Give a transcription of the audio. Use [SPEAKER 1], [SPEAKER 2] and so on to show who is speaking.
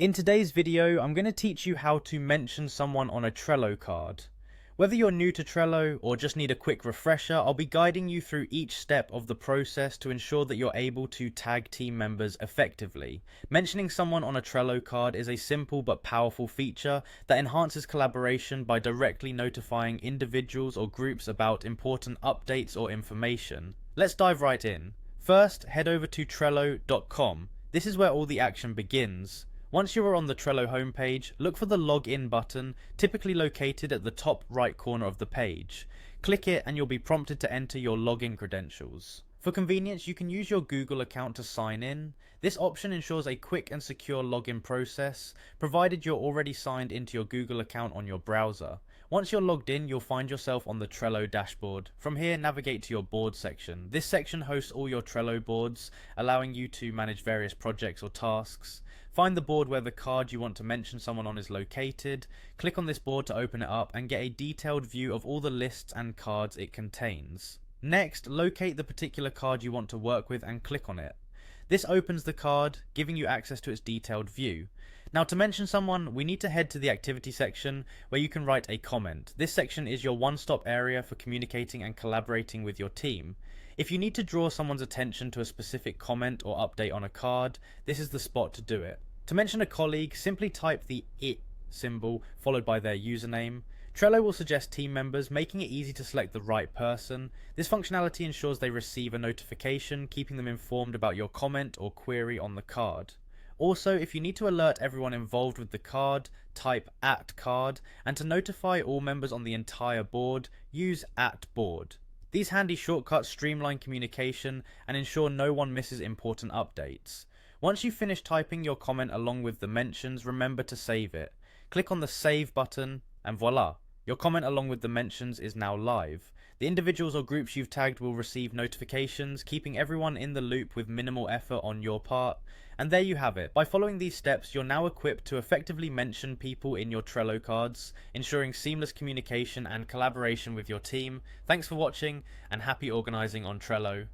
[SPEAKER 1] In today's video, I'm going to teach you how to mention someone on a Trello card. Whether you're new to Trello or just need a quick refresher, I'll be guiding you through each step of the process to ensure that you're able to tag team members effectively. Mentioning someone on a Trello card is a simple but powerful feature that enhances collaboration by directly notifying individuals or groups about important updates or information. Let's dive right in. First, head over to Trello.com. This is where all the action begins. Once you are on the Trello homepage, look for the Login button, typically located at the top right corner of the page. Click it and you'll be prompted to enter your login credentials. For convenience, you can use your Google account to sign in. This option ensures a quick and secure login process, provided you're already signed into your Google account on your browser. Once you're logged in, you'll find yourself on the Trello dashboard. From here, navigate to your board section. This section hosts all your Trello boards, allowing you to manage various projects or tasks. Find the board where the card you want to mention someone on is located. Click on this board to open it up and get a detailed view of all the lists and cards it contains. Next, locate the particular card you want to work with and click on it. This opens the card, giving you access to its detailed view. Now, to mention someone, we need to head to the activity section where you can write a comment. This section is your one-stop area for communicating and collaborating with your team. If you need to draw someone's attention to a specific comment or update on a card, this is the spot to do it. To mention a colleague, simply type the "it" symbol followed by their username. Trello will suggest team members, making it easy to select the right person. This functionality ensures they receive a notification, keeping them informed about your comment or query on the card. Also, if you need to alert everyone involved with the card, type @card, and to notify all members on the entire board, use @board. These handy shortcuts streamline communication and ensure no one misses important updates. Once you've finished typing your comment along with the mentions, remember to save it. Click on the Save button, and voila! Your comment along with the mentions is now live. The individuals or groups you've tagged will receive notifications, keeping everyone in the loop with minimal effort on your part. And there you have it. By following these steps, you're now equipped to effectively mention people in your Trello cards, ensuring seamless communication and collaboration with your team. Thanks for watching, and happy organizing on Trello.